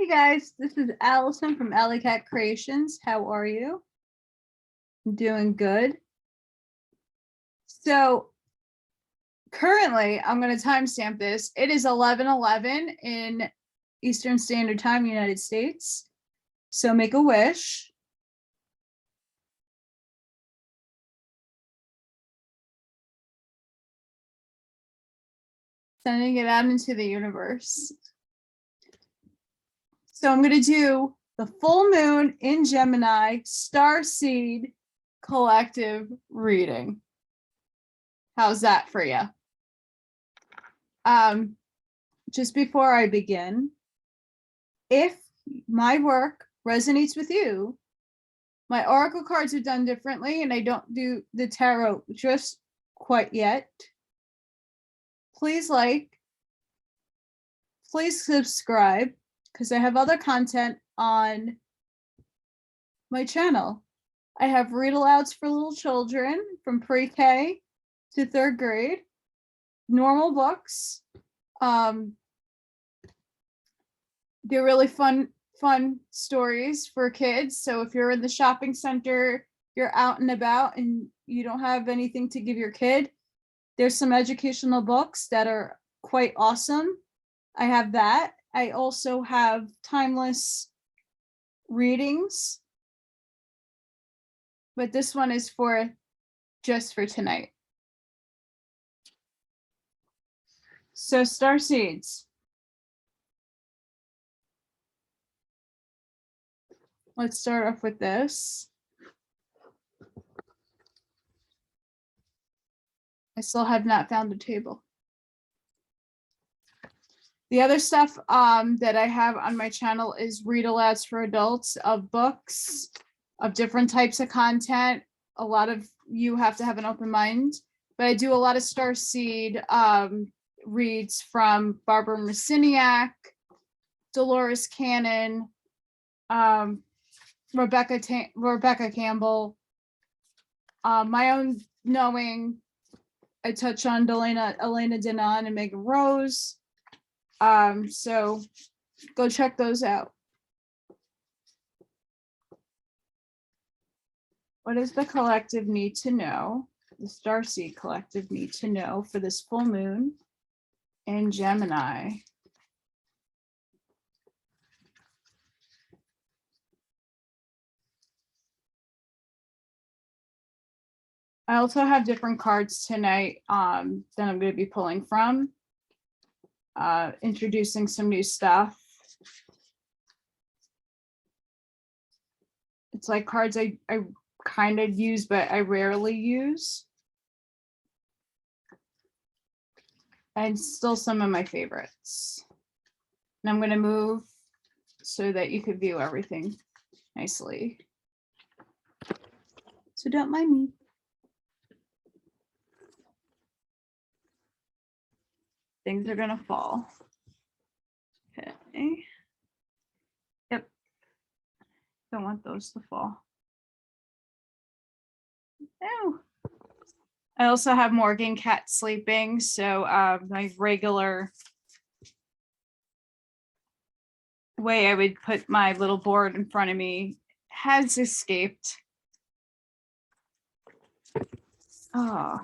Hey guys, this is Allison from Allykatkreations. How are you? I'm doing good. So currently, I'm going to timestamp this. It is 11:11 in Eastern Standard Time, United States. So make a wish. Sending it out into the universe. So I'm going to do the full moon in Gemini Starseed collective reading. How's that for you? Just before I begin, if my work resonates with you, my oracle cards are done differently and I don't do the tarot just quite yet. Please please subscribe, because I have other content on my channel. I have read alouds for little children from pre-K to 3rd grade, normal books. They're really fun stories for kids. So if you're in the shopping center, you're out and about and you don't have anything to give your kid, there's some educational books that are quite awesome. I have that. I also have timeless readings, but this one is just for tonight. So Starseeds. Let's start off with this. I still have not found a table. The other stuff that I have on my channel is read alouds for adults of books of different types of content. A lot of you have to have an open mind, but I do a lot of Starseed reads from Barbara Marciniak, Dolores Cannon, Rebecca Campbell, my own knowing. I touch on Elena Denon and Megan Rose. So go check those out. What does the collective need to know? The Starseed collective need to know for this full moon in Gemini. I also have different cards tonight that I'm going to be pulling from, introducing some new stuff. It's like cards I kind of use, but I rarely use. And still some of my favorites. And I'm going to move so that you could view everything nicely. So don't mind me. Things are going to fall. Okay. Yep. Don't want those to fall. No. I also have Morgan cat sleeping, so my regular way I would put my little board in front of me has escaped. Oh.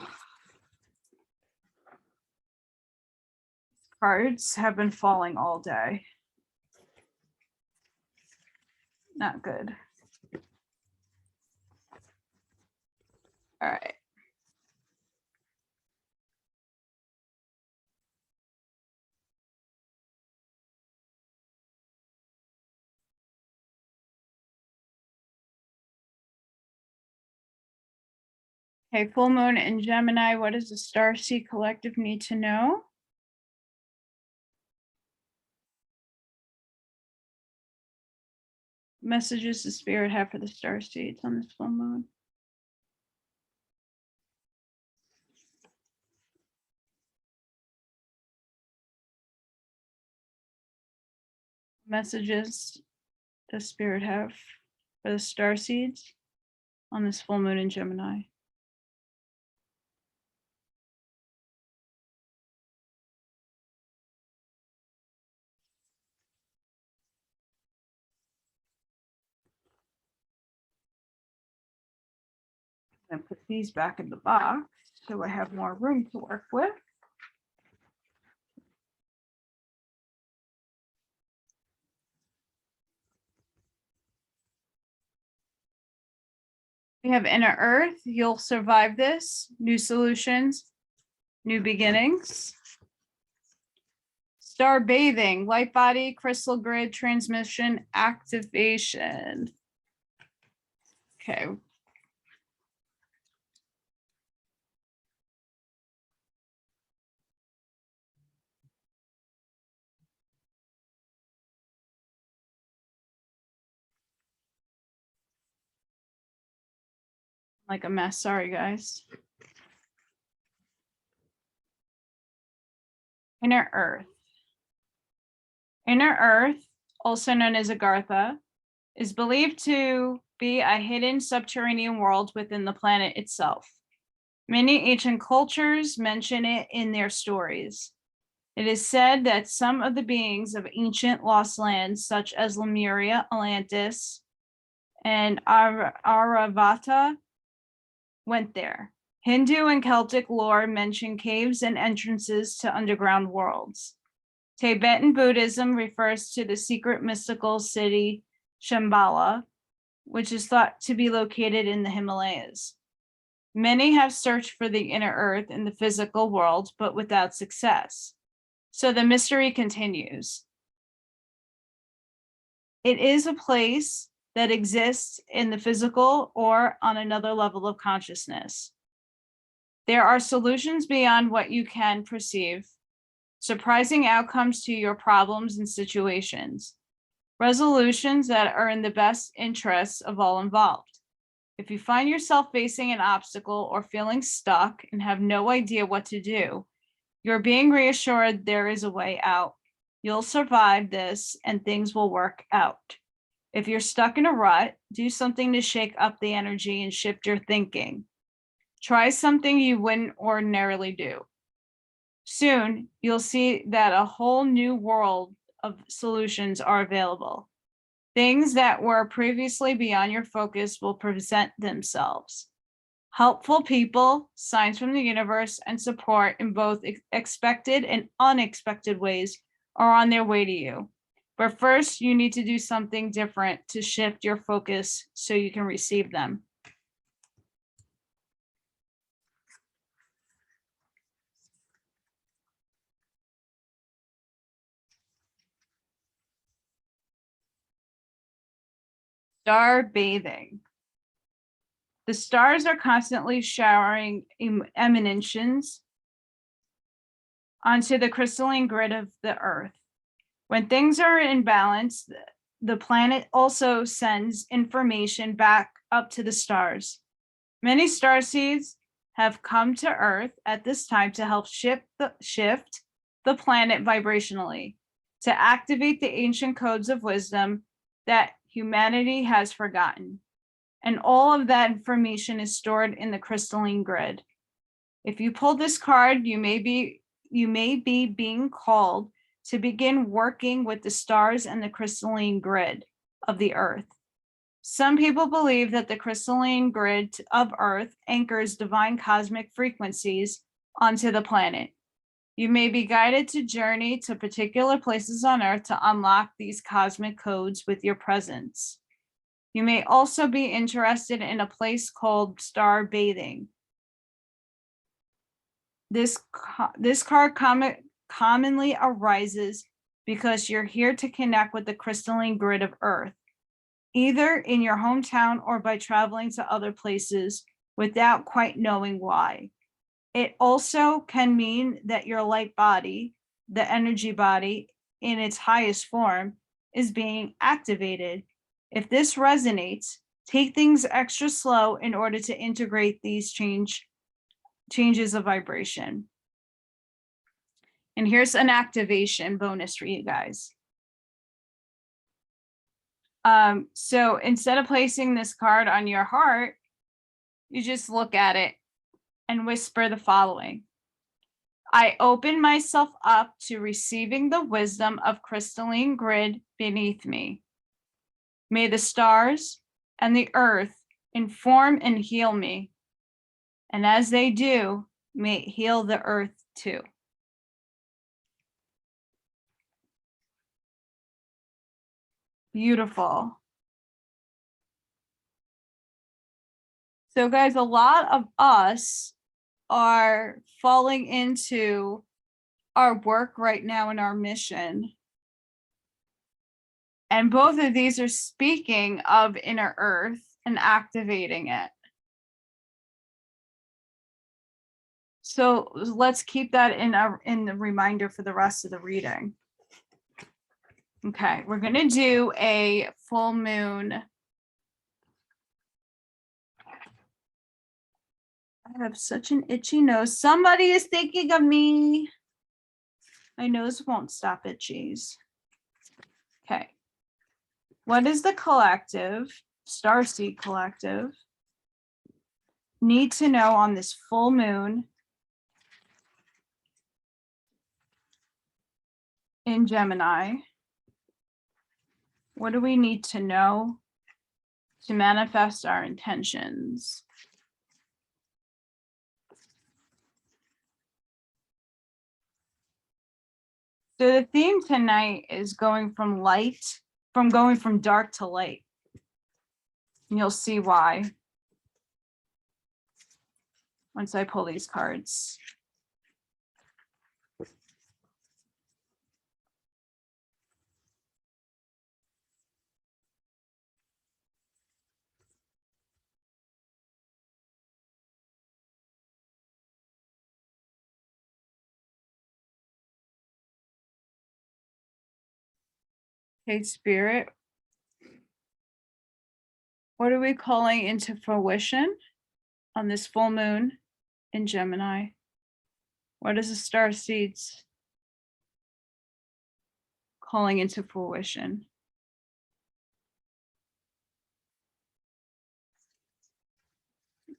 Cards have been falling all day. Not good. All right. Okay, full moon in Gemini. What does the Starseed collective need to know? Messages the spirit have for the Starseeds on this full moon. Messages the spirit have for the Starseeds on this full moon in Gemini. I'm gonna put these back in the box so I have more room to work with. We have inner earth. You'll survive this. New solutions, new beginnings. Star bathing, light body, crystal grid, transmission, activation. Okay. Like a mess. Sorry, guys. Inner earth. Inner earth, also known as Agartha, is believed to be a hidden subterranean world within the planet itself. Many ancient cultures mention it in their stories. It is said that some of the beings of ancient lost lands, such as Lemuria, Atlantis, and Aravata, went there. Hindu and Celtic lore mention caves and entrances to underground worlds. Tibetan Buddhism refers to the secret mystical city Shambhala, which is thought to be located in the Himalayas. Many have searched for the inner earth in the physical world, but without success. So the mystery continues. It is a place that exists in the physical or on another level of consciousness. There are solutions beyond what you can perceive, surprising outcomes to your problems and situations, resolutions that are in the best interests of all involved. If you find yourself facing an obstacle or feeling stuck and have no idea what to do, you're being reassured there is a way out. You'll survive this and things will work out. If you're stuck in a rut, do something to shake up the energy and shift your thinking. Try something you wouldn't ordinarily do. Soon, you'll see that a whole new world of solutions are available. Things that were previously beyond your focus will present themselves. Helpful people, signs from the universe, and support in both expected and unexpected ways are on their way to you. But first, you need to do something different to shift your focus so you can receive them. Star bathing. The stars are constantly showering emanations onto the crystalline grid of the earth. When things are in balance, the planet also sends information back up to the stars. Many starseeds have come to Earth at this time to help shift the planet vibrationally, to activate the ancient codes of wisdom that humanity has forgotten. And all of that information is stored in the crystalline grid. If you pull this card, you may be being called to begin working with the stars and the crystalline grid of the earth. Some people believe that the crystalline grid of Earth anchors divine cosmic frequencies onto the planet. You may be guided to journey to particular places on Earth to unlock these cosmic codes with your presence. You may also be interested in a place called star bathing. This card commonly arises because you're here to connect with the crystalline grid of Earth, either in your hometown or by traveling to other places without quite knowing why. It also can mean that your light body, the energy body in its highest form, is being activated. If this resonates, take things extra slow in order to integrate these changes of vibration. And here's an activation bonus for you guys. So instead of placing this card on your heart, you just look at it and whisper the following. I open myself up to receiving the wisdom of crystalline grid beneath me. May the stars and the earth inform and heal me. And as they do, may it heal the earth too. Beautiful. So guys, a lot of us are falling into our work right now in our mission. And both of these are speaking of inner earth and activating it. So let's keep that in the reminder for the rest of the reading. Okay, we're going to do a full moon. I have such an itchy nose. Somebody is thinking of me. My nose won't stop itchies. Okay. What is the collective, Starseed collective, need to know on this full moon in Gemini? What do we need to know to manifest our intentions? So the theme tonight is going from dark to light. And you'll see why once I pull these cards. Okay, Spirit. What are we calling into fruition on this full moon in Gemini? What is the star seeds calling into fruition?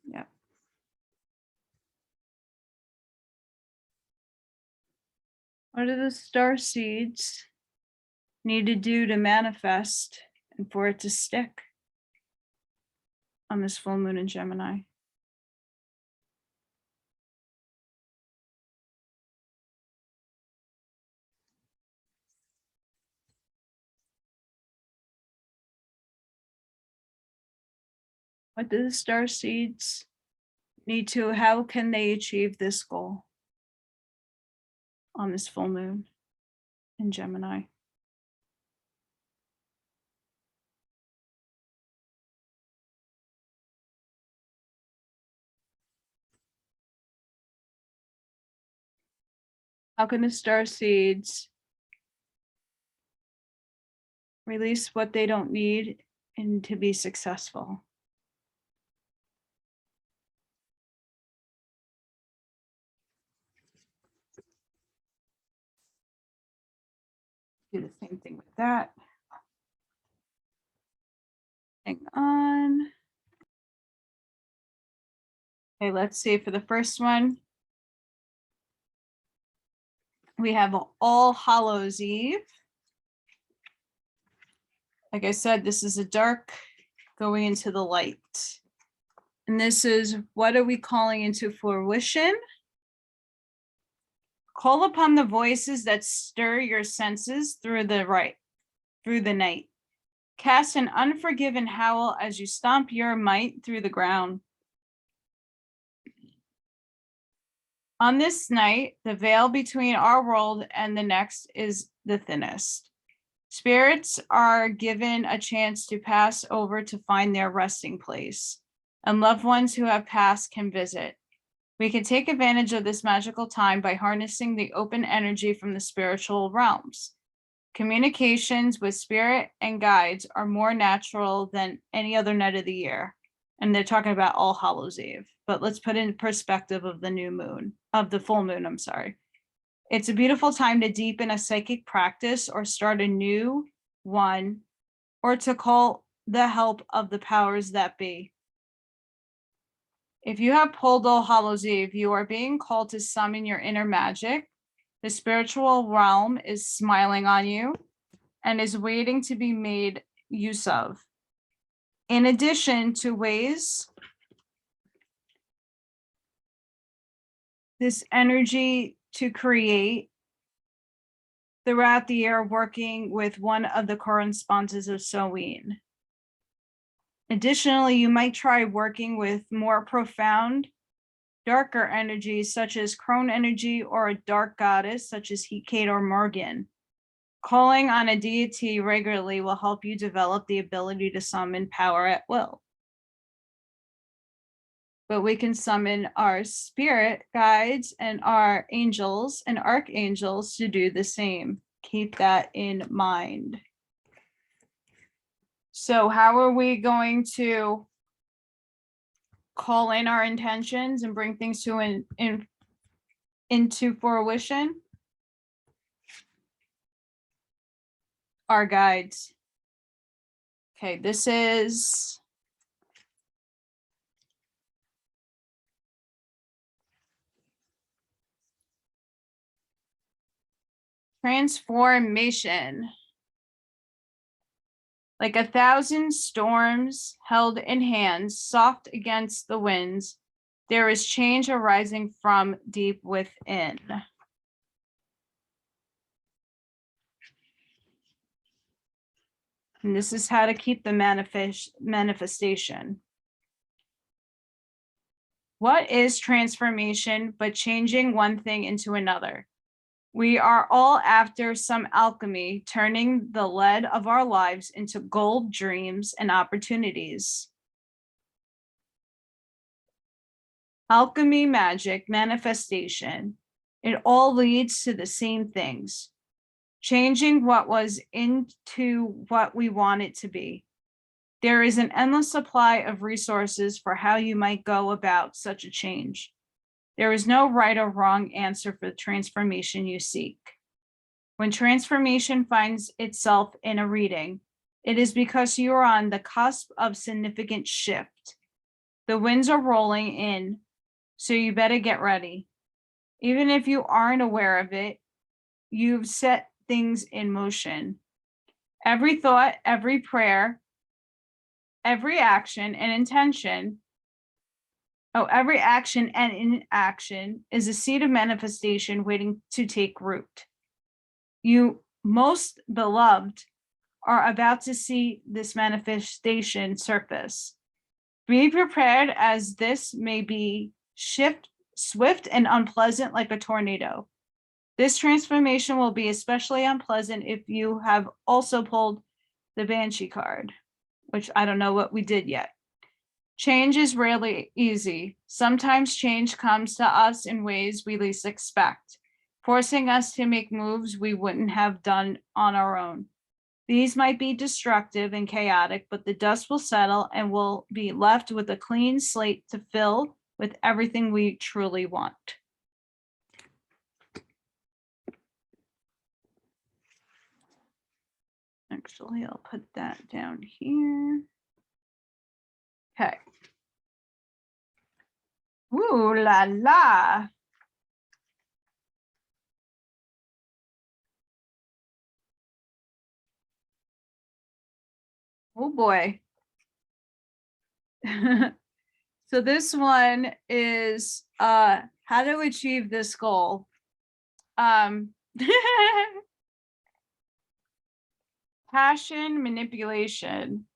Yeah. What do the star seeds need to do to manifest and for it to stick on this full moon in Gemini? What do the star seeds need to, how can they achieve this goal on this full moon in Gemini? How can the star seeds release what they don't need and to be successful? Do the same thing with that. Hang on. Okay, let's see. For the first one, we have All Hallows Eve. Like I said, this is a dark going into the light. And this is, what are we calling into fruition? Call upon the voices that stir your senses through the night. Cast an unforgiven howl as you stomp your might through the ground. On this night, the veil between our world and the next is the thinnest. Spirits are given a chance to pass over to find their resting place, and loved ones who have passed can visit. We can take advantage of this magical time by harnessing the open energy from the spiritual realms. Communications with spirit and guides are more natural than any other night of the year. And they're talking about All Hallows Eve, but let's put in perspective of the full moon, I'm sorry. It's a beautiful time to deepen a psychic practice or start a new one, or to call the help of the powers that be. If you have pulled All Hallows Eve, you are being called to summon your inner magic. The spiritual realm is smiling on you and is waiting to be made use of. In addition to ways this energy to create throughout the year, working with one of the correspondences of Samhain. Additionally, you might try working with more profound, darker energies such as crone energy or a dark goddess such as Hecate or Morgan. Calling on a deity regularly will help you develop the ability to summon power at will. But we can summon our spirit guides and our angels and archangels to do the same. Keep that in mind. So how are we going to call in our intentions and bring things to into fruition? Our guides. Okay, this is transformation. Like 1,000 storms held in hands, soft against the winds, there is change arising from deep within. And this is how to keep the manifestation. What is transformation but changing one thing into another? We are all after some alchemy, turning the lead of our lives into gold dreams and opportunities. Alchemy, magic, manifestation, it all leads to the same things. Changing what was into what we want it to be. There is an endless supply of resources for how you might go about such a change. There is no right or wrong answer for the transformation you seek. When transformation finds itself in a reading, it is because you are on the cusp of significant shift. The winds are rolling in, so you better get ready. Even if you aren't aware of it, you've set things in motion. Every thought, every prayer, every action and intention, every action and inaction is a seed of manifestation waiting to take root. You, most beloved, are about to see this manifestation surface. Be prepared, as this may be swift and unpleasant like a tornado. This transformation will be especially unpleasant if you have also pulled the Banshee card, which I don't know what we did yet. Change is rarely easy. Sometimes change comes to us in ways we least expect, forcing us to make moves we wouldn't have done on our own. These might be destructive and chaotic, but the dust will settle and we'll be left with a clean slate to fill with everything we truly want. Actually, I'll put that down here. Okay. Ooh la la. Oh boy. So this one is how to achieve this goal. Passion manipulation.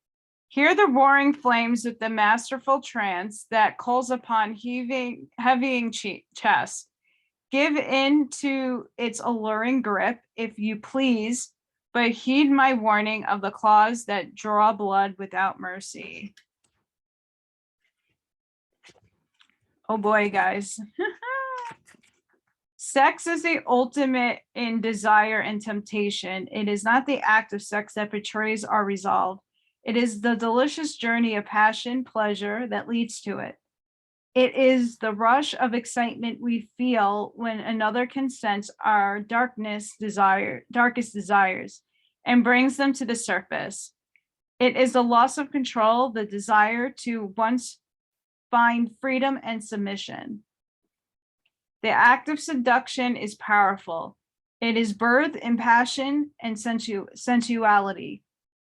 Hear the roaring flames with the masterful trance that calls upon heavying chest. Give in to its alluring grip, if you please, but heed my warning of the claws that draw blood without mercy. Oh boy, guys. Sex is the ultimate in desire and temptation. It is not the act of sex that betrays our resolve. It is the delicious journey of passion, pleasure that leads to it. It is the rush of excitement we feel when another can sense our darkest desires and brings them to the surface. It is the loss of control, the desire to once find freedom and submission. The act of seduction is powerful. It is birth in passion and sensuality.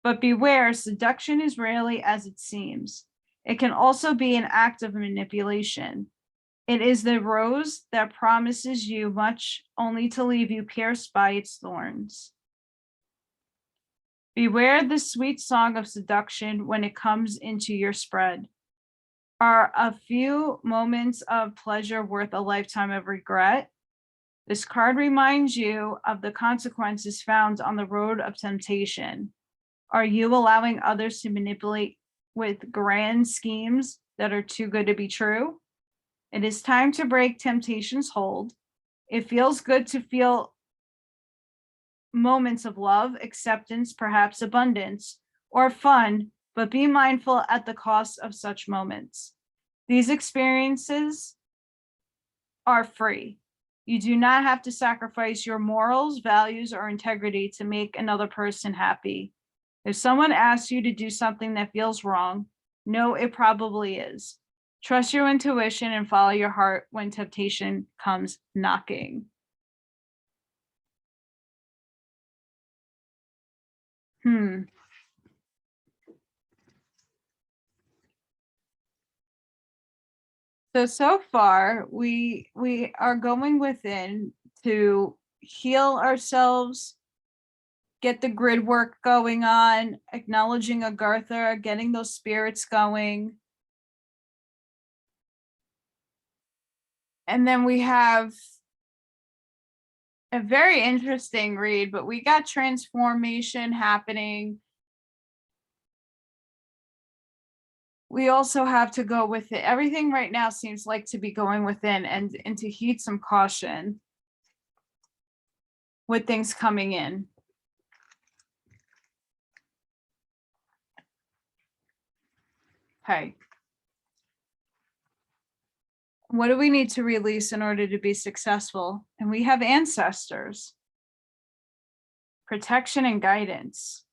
But beware, seduction is rarely as it seems. It can also be an act of manipulation. It is the rose that promises you much only to leave you pierced by its thorns. Beware the sweet song of seduction when it comes into your spread. Are a few moments of pleasure worth a lifetime of regret? This card reminds you of the consequences found on the road of temptation. Are you allowing others to manipulate with grand schemes that are too good to be true? It is time to break temptation's hold. It feels good to feel moments of love, acceptance, perhaps abundance, or fun, but be mindful at the cost of such moments. These experiences are free. You do not have to sacrifice your morals, values, or integrity to make another person happy. If someone asks you to do something that feels wrong, know it probably is. Trust your intuition and follow your heart when temptation comes knocking. So far, we are going within to heal ourselves, get the grid work going on, acknowledging Agartha, getting those spirits going. And then we have a very interesting read, but we got transformation happening. We also have to go with it. Everything right now seems like to be going within and to heed some caution with things coming in. Okay. What do we need to release in order to be successful? And we have ancestors, protection and guidance.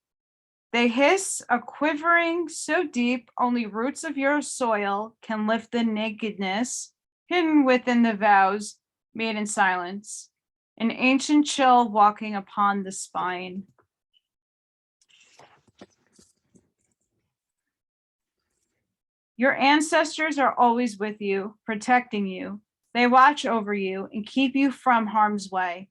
They hiss, a quivering so deep only roots of your soil can lift the nakedness hidden within the vows made in silence, an ancient chill walking upon the spine. Your ancestors are always with you, protecting you. They watch over you and keep you from harm's way.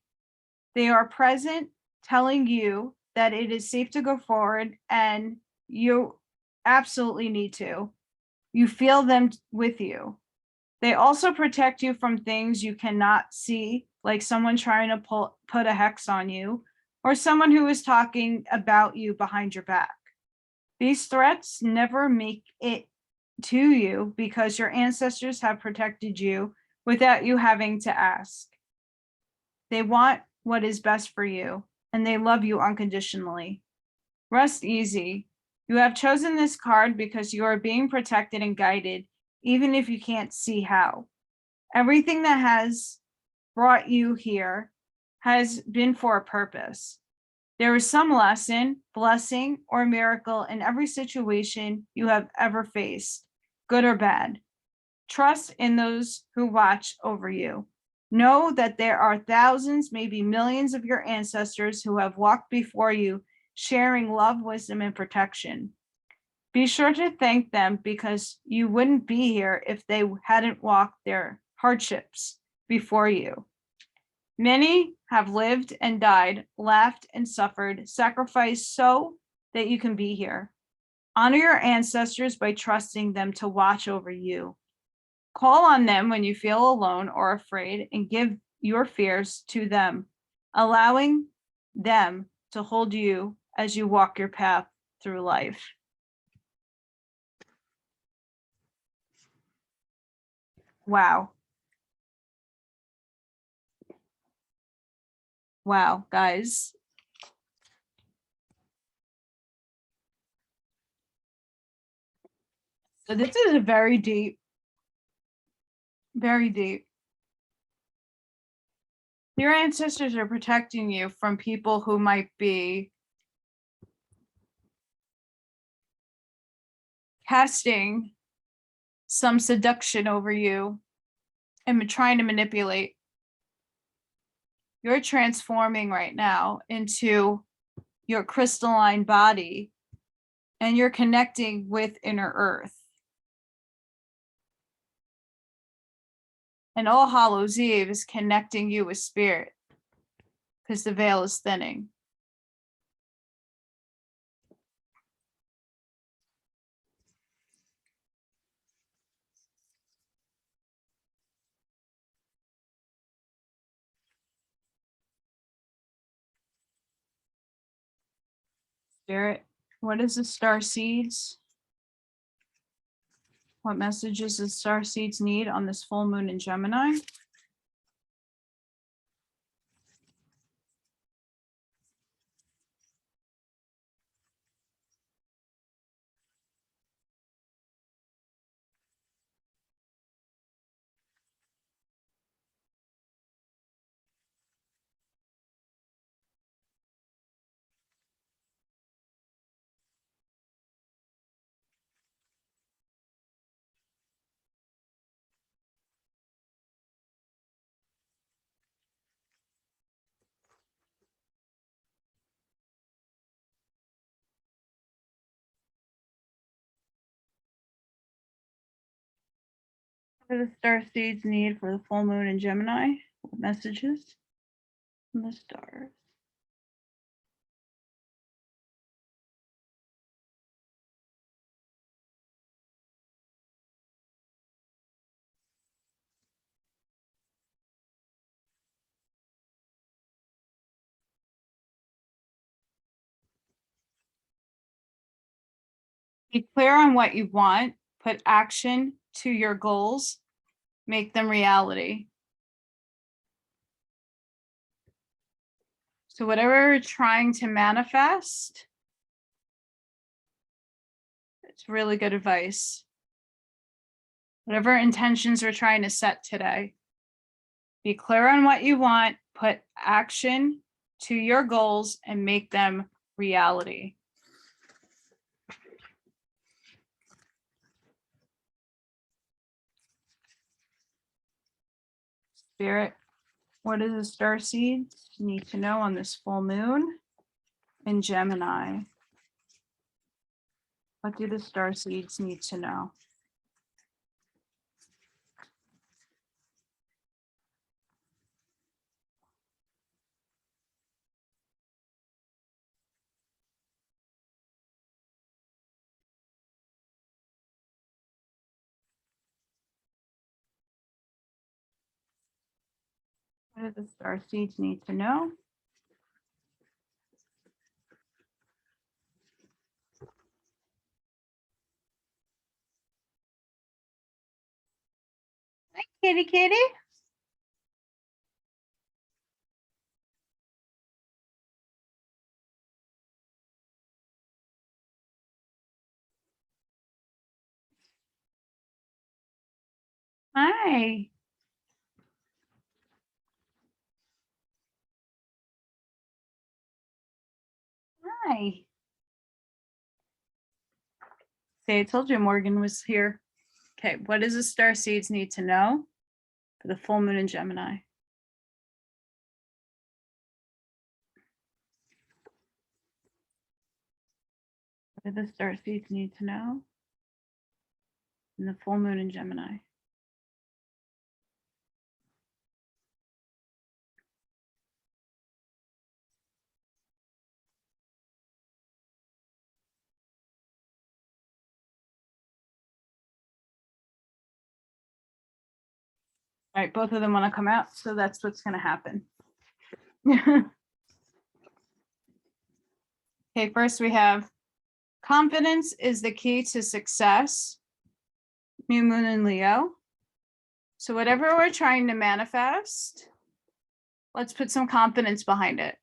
They are present, telling you that it is safe to go forward and you absolutely need to. You feel them with you. They also protect you from things you cannot see, like someone trying to put a hex on you or someone who is talking about you behind your back. These threats never make it to you because your ancestors have protected you without you having to ask. They want what is best for you, and they love you unconditionally. Rest easy. You have chosen this card because you are being protected and guided, even if you can't see how. Everything that has brought you here has been for a purpose. There is some lesson, blessing, or miracle in every situation you have ever faced, good or bad. Trust in those who watch over you. Know that there are thousands, maybe millions of your ancestors who have walked before you, sharing love, wisdom, and protection. Be sure to thank them because you wouldn't be here if they hadn't walked their hardships before you. Many have lived and died, laughed and suffered, sacrificed so that you can be here. Honor your ancestors by trusting them to watch over you. Call on them when you feel alone or afraid and give your fears to them, allowing them to hold you as you walk your path through life. Wow. Wow, guys. So this is a very deep. Your ancestors are protecting you from people who might be casting some seduction over you and trying to manipulate. You're transforming right now into your crystalline body and you're connecting with inner earth. And All Hallows Eve is connecting you with spirit because the veil is thinning. Spirit, what is the star seeds? What messages does star seeds need on this full moon in Gemini? What do the star seeds need for the full moon in Gemini? What messages from the stars? Be clear on what you want, put action to your goals, make them reality. So whatever you're trying to manifest, it's really good advice. Whatever intentions we're trying to set today, be clear on what you want, put action to your goals, and make them reality. Spirit, what does the star seeds need to know on this full moon in Gemini? What do the star seeds need to know? What do the star seeds need to know? Hi, kitty, kitty. Hi. Hi. See, I told you Morgan was here. Okay, what does the star seeds need to know for the full moon in Gemini? What do the star seeds need to know in the full moon in Gemini? All right, both of them want to come out, so that's what's going to happen. Okay, first we have confidence is the key to success. New moon in Leo. So whatever we're trying to manifest, let's put some confidence behind it.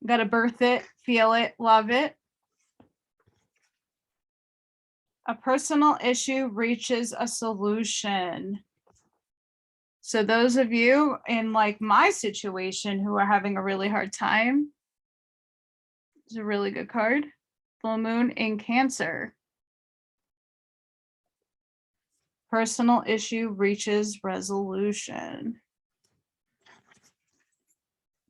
Got to birth it, feel it, love it. A personal issue reaches a solution. So those of you in like my situation who are having a really hard time, it's a really good card. Full moon in Cancer. Personal issue reaches resolution.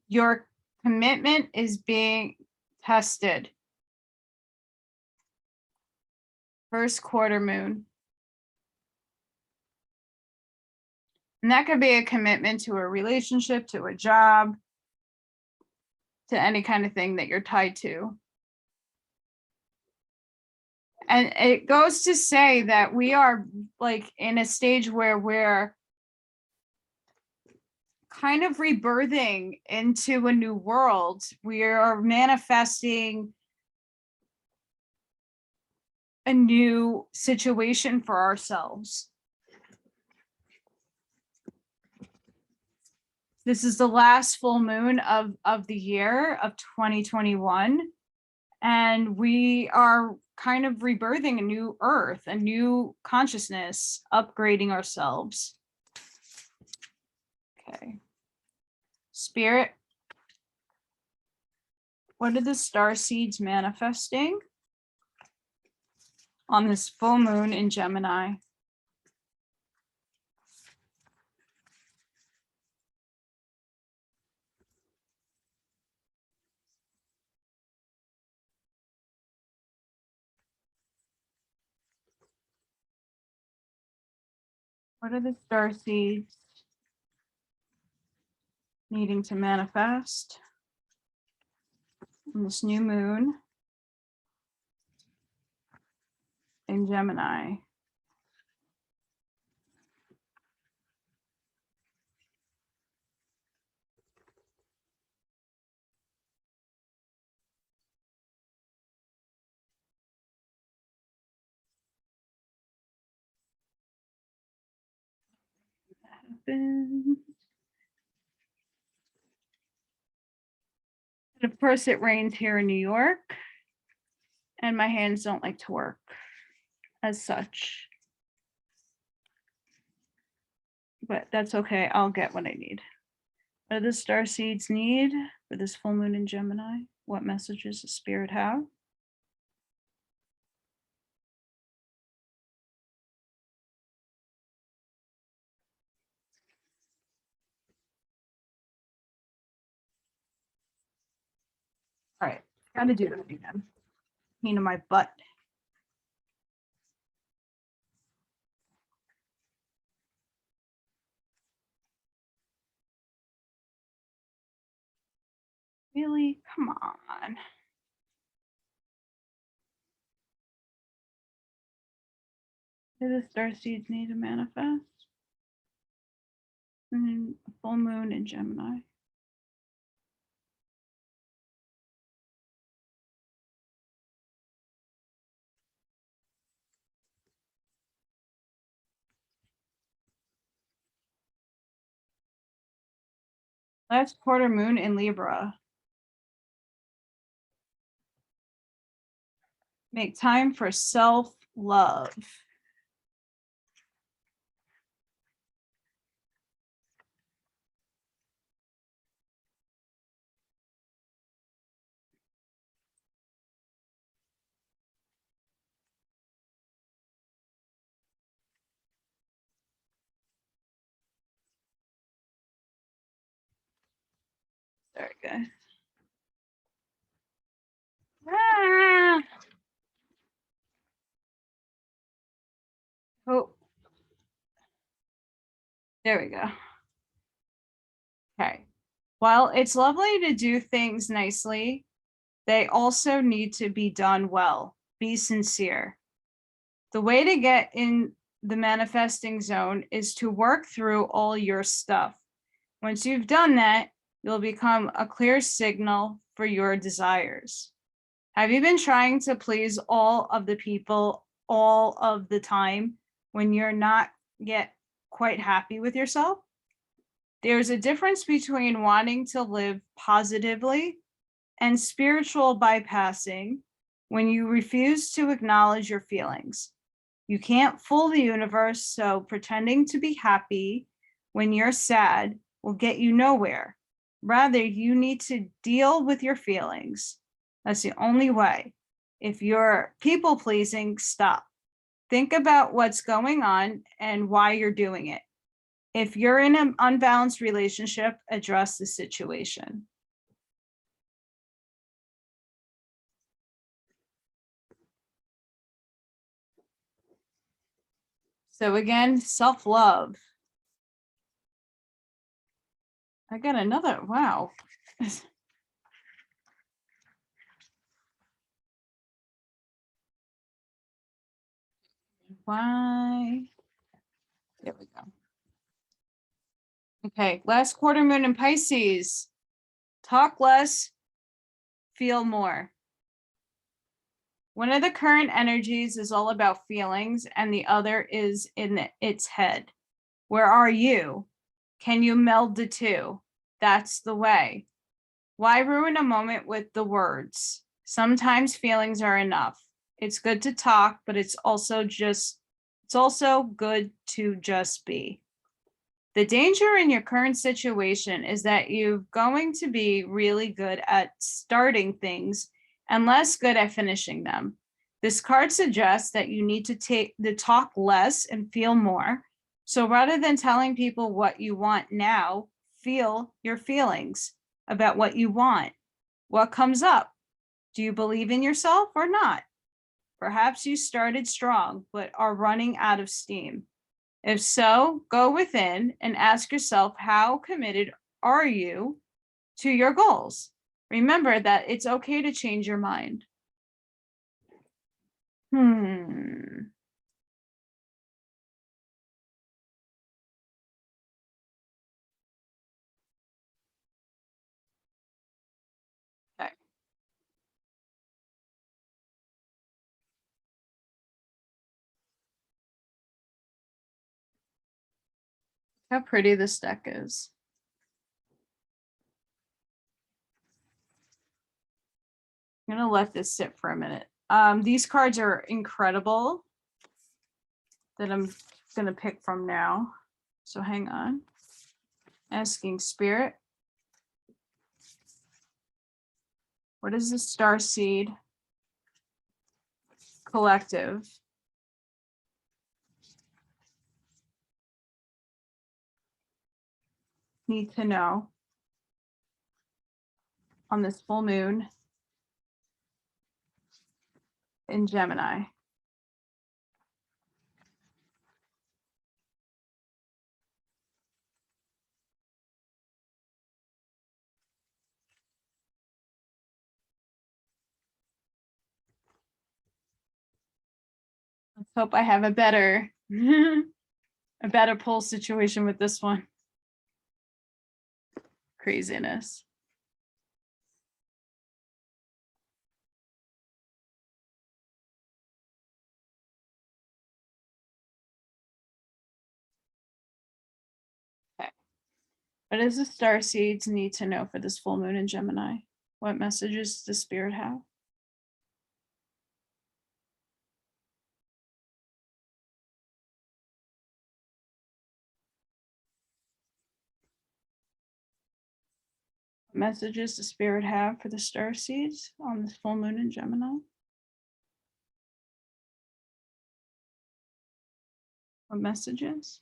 Your commitment is being tested. First quarter moon. And that could be a commitment to a relationship, to a job, to any kind of thing that you're tied to. And it goes to say that we are like in a stage where we're kind of rebirthing into a new world. We are manifesting a new situation for ourselves. This is the last full moon of the year of 2021. And we are kind of rebirthing a new earth, a new consciousness, upgrading ourselves. Okay. Spirit, what are the star seeds manifesting on this full moon in Gemini? What are the star seeds needing to manifest on this new moon in Gemini? And of course, it rains here in New York, and my hands don't like to work as such. But that's okay. I'll get what I need. What do the star seeds need for this full moon in Gemini? What messages does Spirit have? All right, gotta do that again. Pain in my butt. Really? Come on. Do the star seeds need to manifest? And a full moon in Gemini. Last quarter moon in Libra. Make time for self-love. Sorry, guys. Ah! Oh, there we go. Okay. While it's lovely to do things nicely, they also need to be done well. Be sincere. The way to get in the manifesting zone is to work through all your stuff. Once you've done that, you'll become a clear signal for your desires. Have you been trying to please all of the people all of the time when you're not yet quite happy with yourself? There's a difference between wanting to live positively and spiritual bypassing when you refuse to acknowledge your feelings. You can't fool the universe, so pretending to be happy when you're sad will get you nowhere. Rather, you need to deal with your feelings. That's the only way. If you're people pleasing, stop. Think about what's going on and why you're doing it. If you're in an unbalanced relationship, address the situation. So again, self-love. I got another. Wow. Why? There we go. Okay, last quarter moon in Pisces. Talk less, feel more. One of the current energies is all about feelings, and the other is in its head. Where are you? Can you meld the two? That's the way. Why ruin a moment with the words? Sometimes feelings are enough. It's good to talk, but it's also good to just be. The danger in your current situation is that you're going to be really good at starting things and less good at finishing them. This card suggests that you need to talk less and feel more. So rather than telling people what you want now, feel your feelings about what you want. What comes up? Do you believe in yourself or not? Perhaps you started strong, but are running out of steam. If so, go within and ask yourself, how committed are you to your goals? Remember that it's okay to change your mind. Okay. How pretty this deck is. I'm gonna let this sit for a minute. These cards are incredible that I'm gonna pick from now. So hang on. Asking Spirit. What is the Starseed Collective? Need to know on this full moon in Gemini. Let's hope I have a better pull situation with this one. Craziness. Okay. What does the star seeds need to know for this full moon in Gemini? What messages does Spirit have? What messages does Spirit have for the star seeds on this full moon in Gemini? What messages?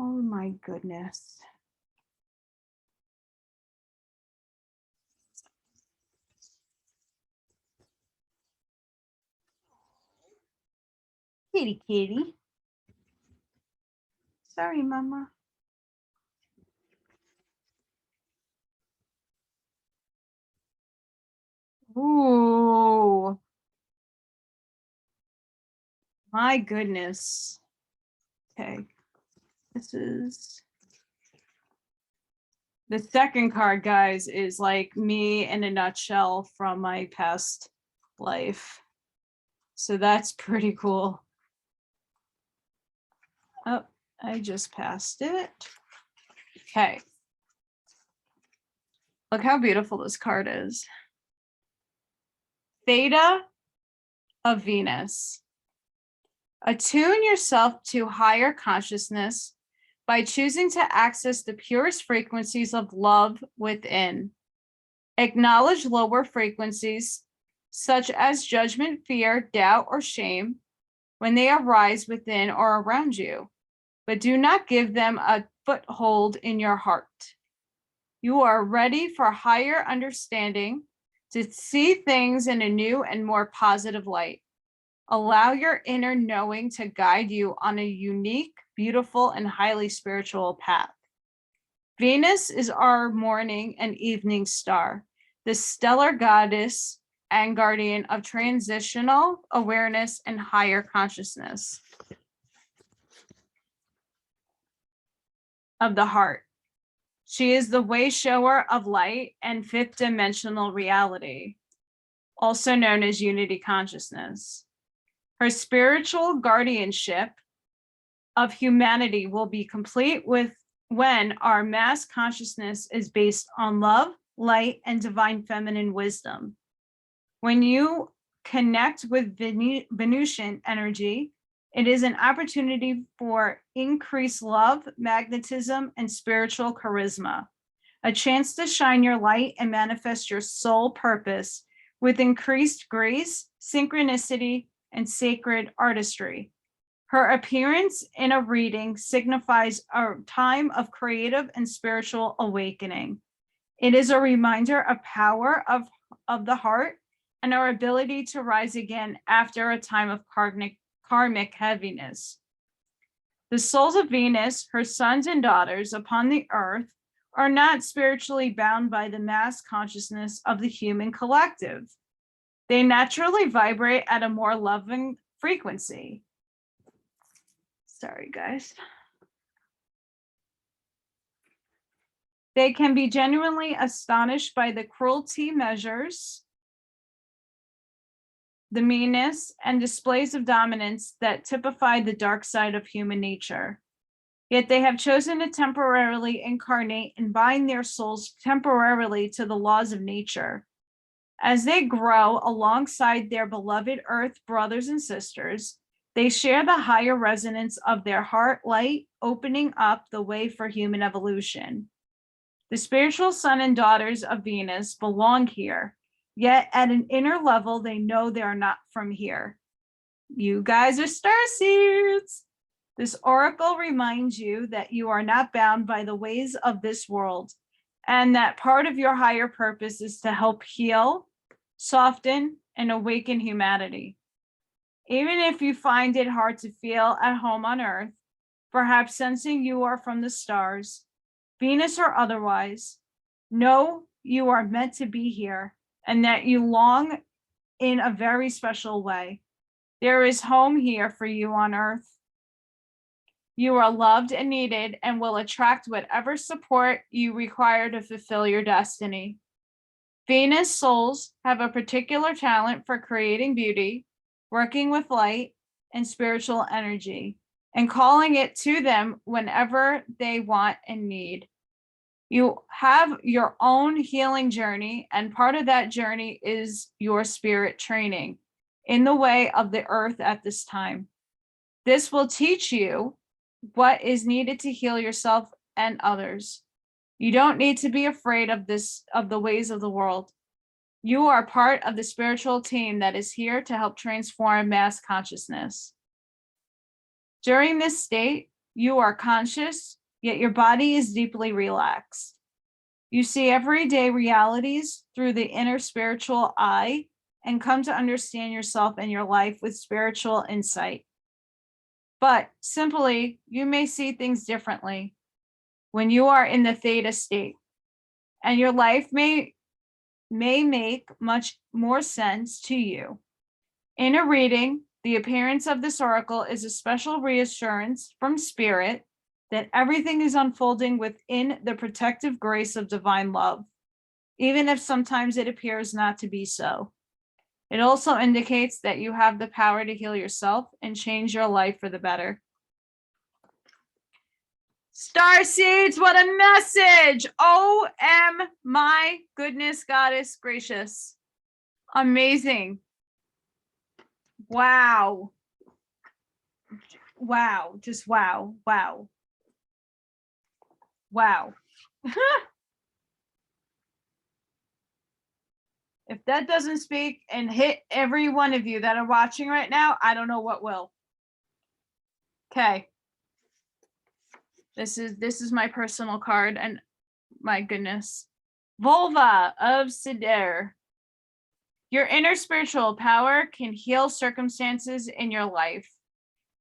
Oh my goodness. Kitty, kitty. Sorry, mama. Ooh. My goodness. Okay. This is the second card, guys, is like me in a nutshell from my past life. So that's pretty cool. Oh, I just passed it. Okay. Look how beautiful this card is. Theta of Venus. Attune yourself to higher consciousness by choosing to access the purest frequencies of love within. Acknowledge lower frequencies, such as judgment, fear, doubt, or shame, when they arise within or around you, but do not give them a foothold in your heart. You are ready for higher understanding to see things in a new and more positive light. Allow your inner knowing to guide you on a unique, beautiful, and highly spiritual path. Venus is our morning and evening star, the stellar goddess and guardian of transitional awareness and higher consciousness of the heart. She is the way shower of light and fifth dimensional reality, also known as unity consciousness. Her spiritual guardianship of humanity will be complete when our mass consciousness is based on love, light, and divine feminine wisdom. When you connect with Venusian energy, it is an opportunity for increased love, magnetism, and spiritual charisma, a chance to shine your light and manifest your soul purpose with increased grace, synchronicity, and sacred artistry. Her appearance in a reading signifies a time of creative and spiritual awakening. It is a reminder of power of the heart and our ability to rise again after a time of karmic heaviness. The souls of Venus, her sons and daughters upon the earth, are not spiritually bound by the mass consciousness of the human collective. They naturally vibrate at a more loving frequency. Sorry, guys. They can be genuinely astonished by the cruelty measures, the meanness, and displays of dominance that typify the dark side of human nature. Yet they have chosen to temporarily incarnate and bind their souls temporarily to the laws of nature. As they grow alongside their beloved earth brothers and sisters, they share the higher resonance of their heart light, opening up the way for human evolution. The spiritual son and daughters of Venus belong here, yet at an inner level, they know they are not from here. You guys are starseeds. This oracle reminds you that you are not bound by the ways of this world, and that part of your higher purpose is to help heal, soften, and awaken humanity. Even if you find it hard to feel at home on Earth, perhaps sensing you are from the stars, Venus or otherwise, know you are meant to be here and that you long in a very special way. There is home here for you on Earth. You are loved and needed and will attract whatever support you require to fulfill your destiny. Venus souls have a particular talent for creating beauty, working with light and spiritual energy, and calling it to them whenever they want and need. You have your own healing journey, and part of that journey is your spirit training in the way of the earth at this time. This will teach you what is needed to heal yourself and others. You don't need to be afraid of the ways of the world. You are part of the spiritual team that is here to help transform mass consciousness. During this state, you are conscious, yet your body is deeply relaxed. You see everyday realities through the inner spiritual eye and come to understand yourself and your life with spiritual insight. But simply, you may see things differently when you are in the theta state, and your life may make much more sense to you. In a reading, the appearance of this oracle is a special reassurance from spirit that everything is unfolding within the protective grace of divine love, even if sometimes it appears not to be so. It also indicates that you have the power to heal yourself and change your life for the better. Starseeds, what a message! My goodness, goddess gracious. Amazing. Wow. Wow. Just wow. Wow. Wow. If that doesn't speak and hit every one of you that are watching right now, I don't know what will. Okay. This is my personal card, and my goodness. Vulva of Sider. Your inner spiritual power can heal circumstances in your life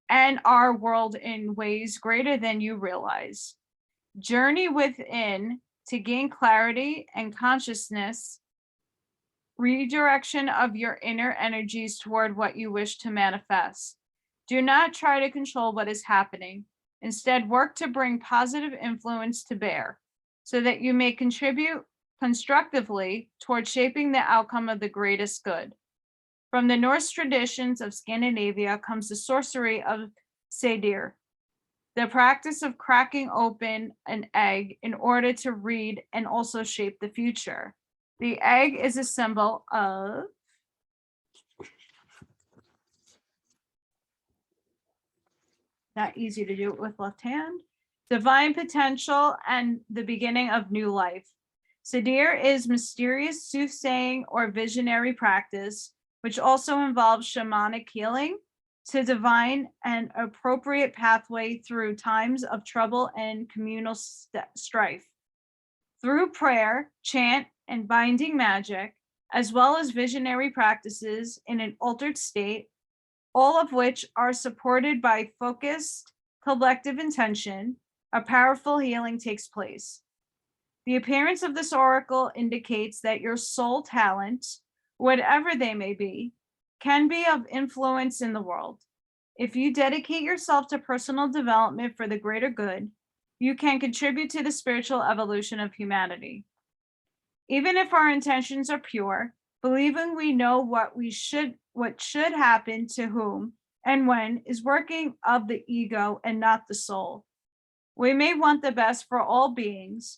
and our world in ways greater than you realize. Journey within to gain clarity and consciousness, redirection of your inner energies toward what you wish to manifest. Do not try to control what is happening. Instead, work to bring positive influence to bear so that you may contribute constructively toward shaping the outcome of the greatest good. From the Norse traditions of Scandinavia comes the sorcery of Sadir, the practice of cracking open an egg in order to read and also shape the future. The egg is a symbol of not easy to do it with left hand, divine potential and the beginning of new life. Sadir is mysterious soothsaying or visionary practice, which also involves shamanic healing to divine an appropriate pathway through times of trouble and communal strife. Through prayer, chant, and binding magic, as well as visionary practices in an altered state, all of which are supported by focused collective intention, a powerful healing takes place. The appearance of this oracle indicates that your soul talents, whatever they may be, can be of influence in the world. If you dedicate yourself to personal development for the greater good, you can contribute to the spiritual evolution of humanity. Even if our intentions are pure, believing we know what should happen to whom and when is working of the ego and not the soul. We may want the best for all beings,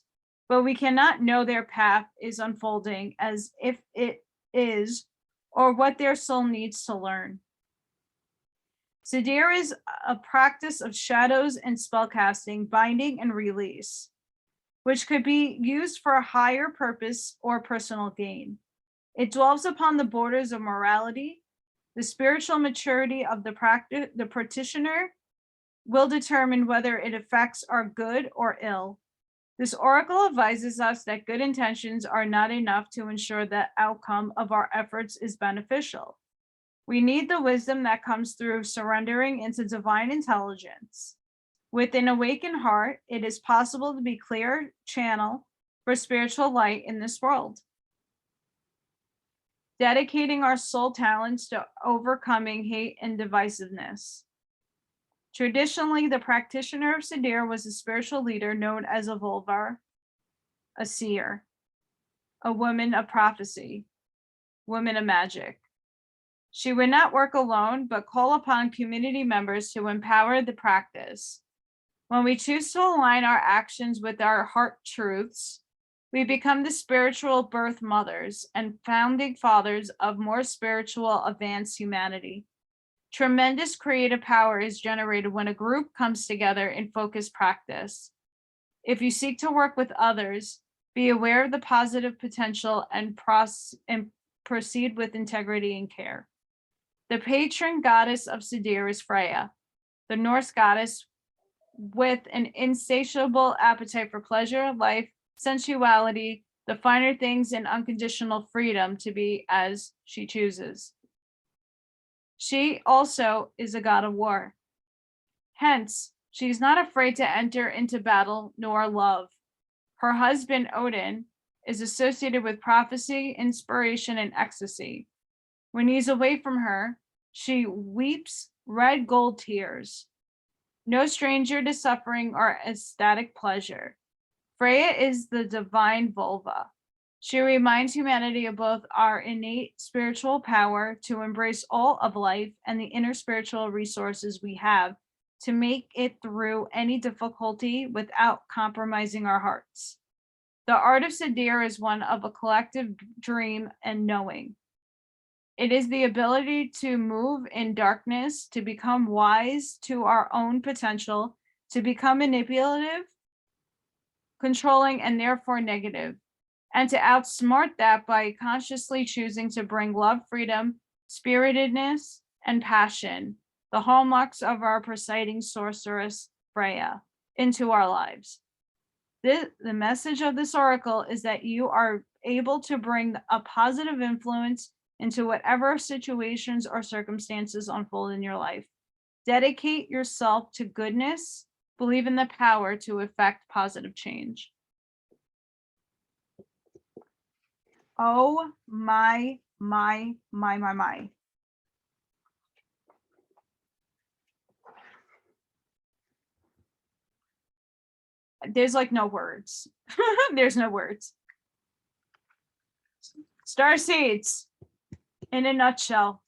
but we cannot know their path is unfolding as if it is, or what their soul needs to learn. Sadir is a practice of shadows and spellcasting, binding, and release, which could be used for a higher purpose or personal gain. It dwells upon the borders of morality. The spiritual maturity of the practitioner will determine whether its effects are good or ill. This oracle advises us that good intentions are not enough to ensure the outcome of our efforts is beneficial. We need the wisdom that comes through surrendering into divine intelligence. With an awakened heart, it is possible to be a clear channel for spiritual light in this world. Dedicating our soul talents to overcoming hate and divisiveness. Traditionally, the practitioner of Sadir was a spiritual leader known as a Volvar, a seer, a woman of prophecy, woman of magic. She would not work alone, but call upon community members to empower the practice. When we choose to align our actions with our heart truths, we become the spiritual birth mothers and founding fathers of more spiritual advanced humanity. Tremendous creative power is generated when a group comes together in focused practice. If you seek to work with others, be aware of the positive potential and proceed with integrity and care. The patron goddess of Sadir is Freya, the Norse goddess with an insatiable appetite for pleasure, life, sensuality, the finer things, and unconditional freedom to be as she chooses. She also is a god of war. Hence, she is not afraid to enter into battle nor love. Her husband, Odin, is associated with prophecy, inspiration, and ecstasy. When he's away from her, she weeps red gold tears. No stranger to suffering or ecstatic pleasure. Freya is the divine vulva. She reminds humanity of both our innate spiritual power to embrace all of life and the inner spiritual resources we have to make it through any difficulty without compromising our hearts. The art of Sadir is one of a collective dream and knowing. It is the ability to move in darkness, to become wise to our own potential, to become manipulative, controlling, and therefore negative, and to outsmart that by consciously choosing to bring love, freedom, spiritedness, and passion, the hallmarks of our presiding sorceress, Freya, into our lives. The message of this oracle is that you are able to bring a positive influence into whatever situations or circumstances unfold in your life. Dedicate yourself to goodness. Believe in the power to effect positive change. Oh my. There's like no words. There's no words. Starseeds in a nutshell.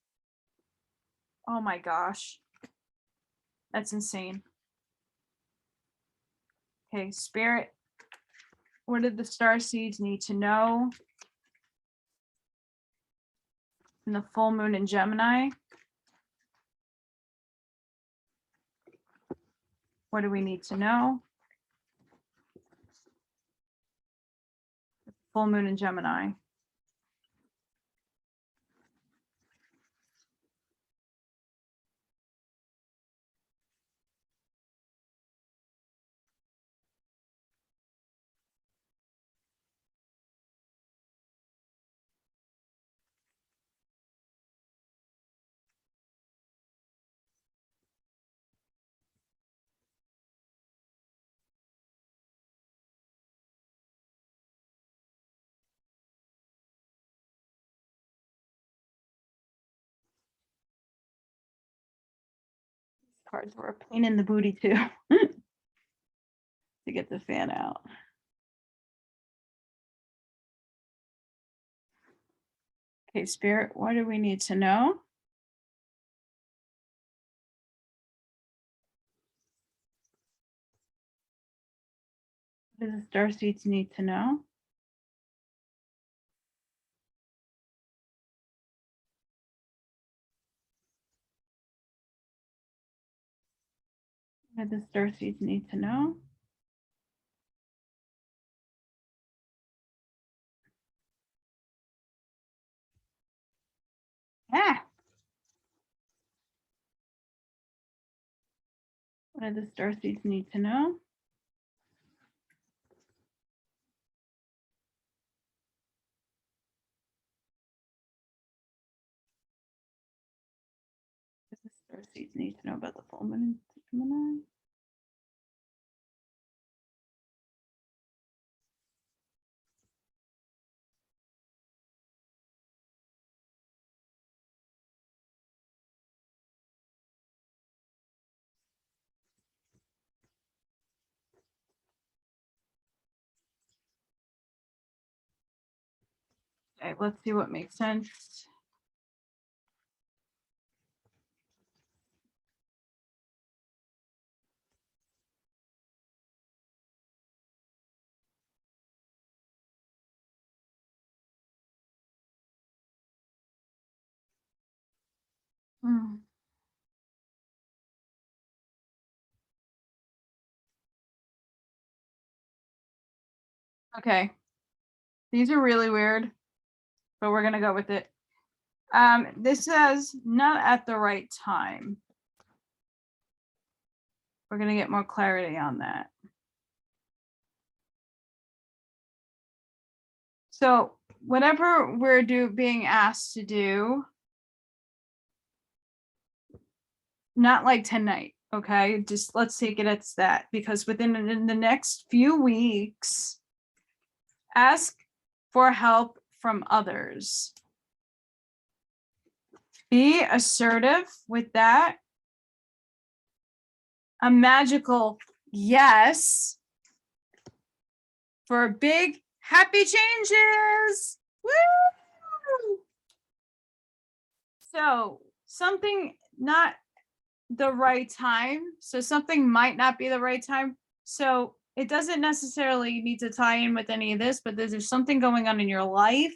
Oh my gosh. That's insane. Okay, Spirit. What did the starseeds need to know? In the full moon in Gemini. What do we need to know? Full moon in Gemini. Cards were a pain in the booty too. To get the fan out. Okay, Spirit, what do we need to know? What do the starseeds need to know? What do the starseeds need to know? Ah. What do the starseeds need to know? What do the starseeds need to know about the full moon in Gemini? Okay, let's see what makes sense. Okay. These are really weird, but we're gonna go with it. This says not at the right time. We're gonna get more clarity on that. So whatever we're being asked to do, not like tonight, okay? Just let's take it as that, because in the next few weeks, ask for help from others. Be assertive with that. A magical yes for big happy changes. Woo! So something not the right time. So something might not be the right time. So it doesn't necessarily need to tie in with any of this, but there's something going on in your life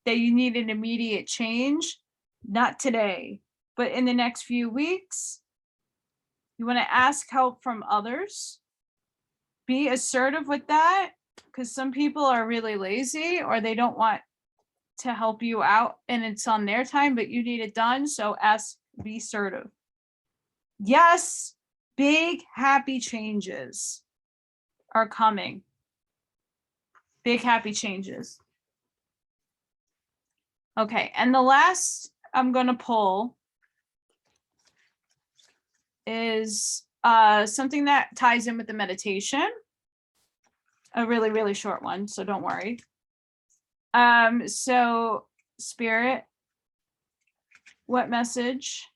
that you need an immediate change. Not today, but in the next few weeks. You want to ask help from others. Be assertive with that, because some people are really lazy or they don't want to help you out and it's on their time, but you need it done. So be assertive. Yes, big happy changes are coming. Big happy changes. Okay, and the last I'm going to pull is something that ties in with the meditation. A really, really short one, so don't worry. So Spirit, what message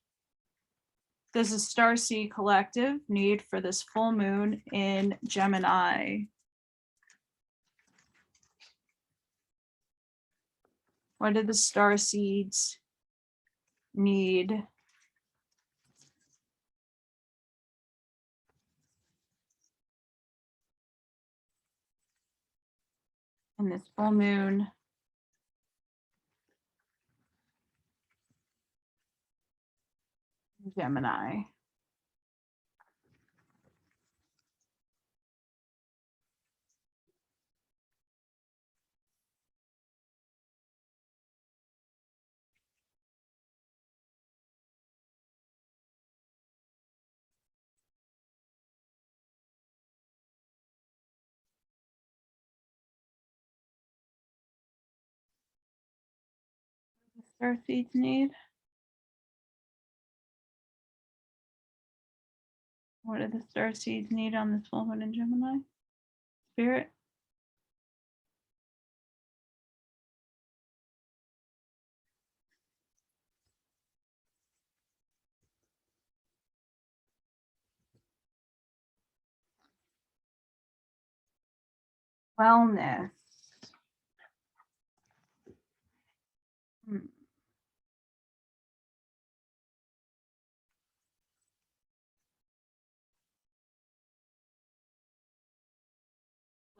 does the Starseed Collective need for this full moon in Gemini? What do the Starseeds need? In this full moon in Gemini? Starseeds need? What do the Starseeds need on this full moon in Gemini? Spirit? Wellness.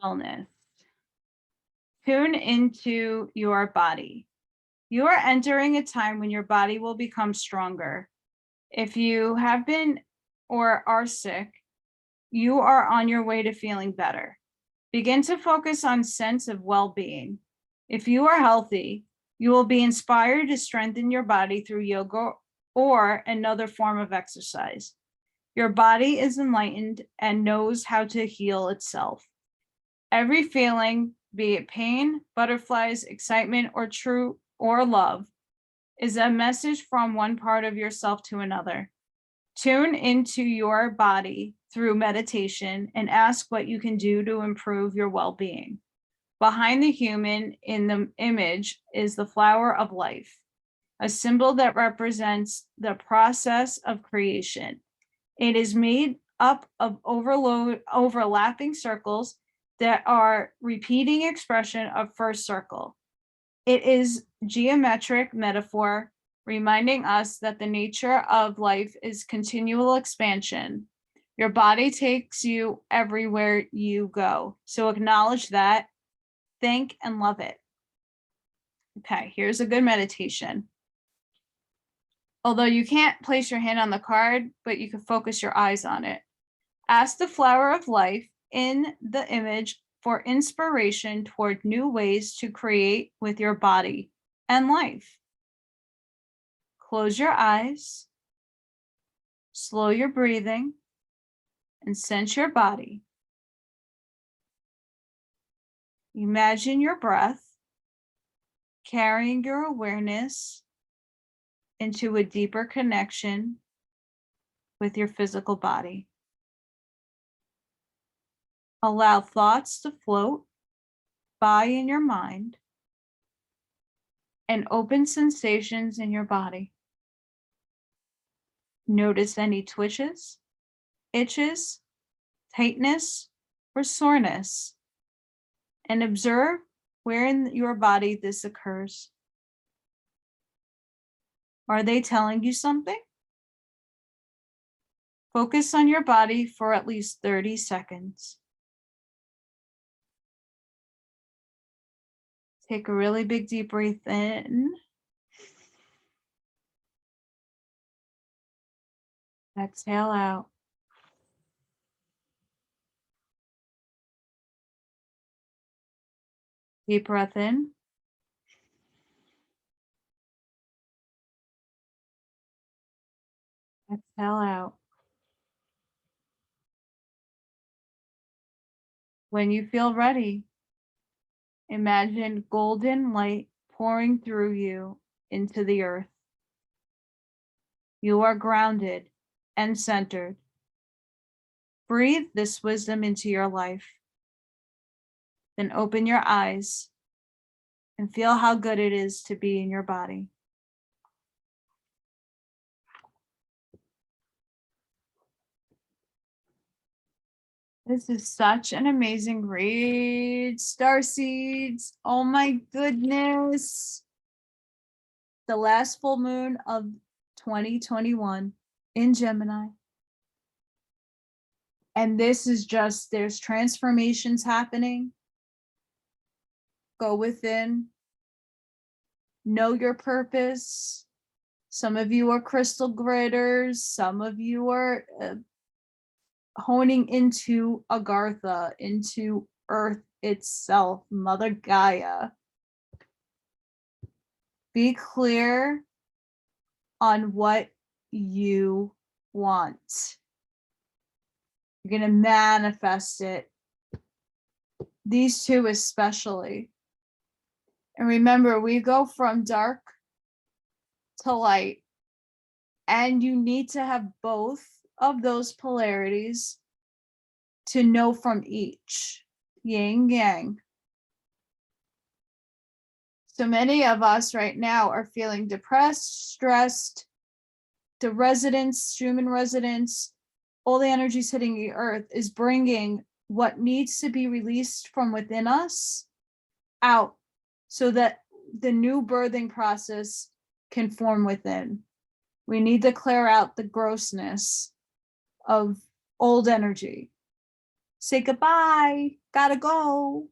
Wellness. Tune into your body. You are entering a time when your body will become stronger. If you have been or are sick, you are on your way to feeling better. Begin to focus on sense of well-being. If you are healthy, you will be inspired to strengthen your body through yoga or another form of exercise. Your body is enlightened and knows how to heal itself. Every feeling, be it pain, butterflies, excitement, or true or love, is a message from one part of yourself to another. Tune into your body through meditation and ask what you can do to improve your well-being. Behind the human in the image is the flower of life, a symbol that represents the process of creation. It is made up of overlapping circles that are repeating expression of first circle. It is geometric metaphor reminding us that the nature of life is continual expansion. Your body takes you everywhere you go. So acknowledge that, thank and love it. Okay, here's a good meditation. Although you can't place your hand on the card, but you can focus your eyes on it. Ask the flower of life in the image for inspiration toward new ways to create with your body and life. Close your eyes, slow your breathing, and sense your body. Imagine your breath carrying your awareness into a deeper connection with your physical body. Allow thoughts to float by in your mind and open sensations in your body. Notice any twitches, itches, tightness, or soreness, and observe where in your body this occurs. Are they telling you something? Focus on your body for at least 30 seconds. Take a really big deep breath in. Exhale out. Deep breath in. Exhale out. When you feel ready, imagine golden light pouring through you into the earth. You are grounded and centered. Breathe this wisdom into your life. Then open your eyes and feel how good it is to be in your body. This is such an amazing read, Starseeds. Oh my goodness. The last full moon of 2021 in Gemini. And this is just, there's transformations happening. Go within. Know your purpose. Some of you are crystal gritters. Some of you are honing into Agartha, into Earth itself, Mother Gaia. Be clear on what you want. You're going to manifest it. These two especially. And remember, we go from dark to light. And you need to have both of those polarities to know from each. Yin yang. So many of us right now are feeling depressed, stressed. The resonance, human resonance, all the energies hitting the earth is bringing what needs to be released from within us out so that the new birthing process can form within. We need to clear out the grossness of old energy. Say goodbye, gotta go.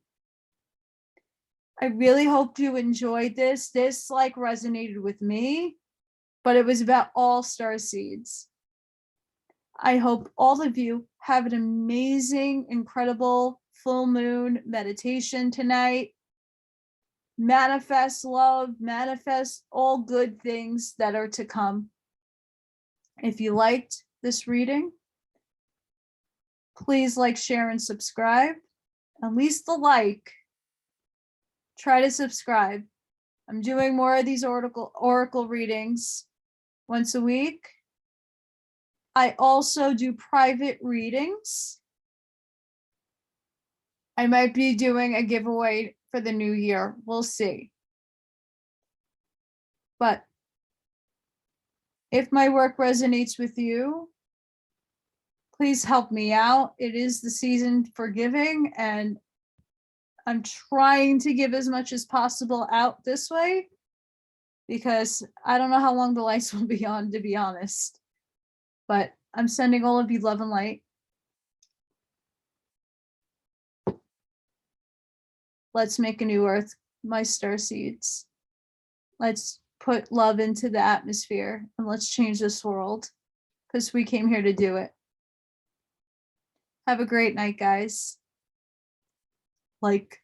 I really hope you enjoyed this. This like resonated with me, but it was about all star seeds. I hope all of you have an amazing, incredible full moon meditation tonight. Manifest love, manifest all good things that are to come. If you liked this reading, please like, share, and subscribe. At least the like. Try to subscribe. I'm doing more of these oracle readings once a week. I also do private readings. I might be doing a giveaway for the new year. We'll see. But if my work resonates with you, please help me out. It is the season for giving, and I'm trying to give as much as possible out this way because I don't know how long the lights will be on, to be honest. But I'm sending all of you love and light. Let's make a new earth, my star seeds. Let's put love into the atmosphere and let's change this world because we came here to do it. Have a great night, guys. Like.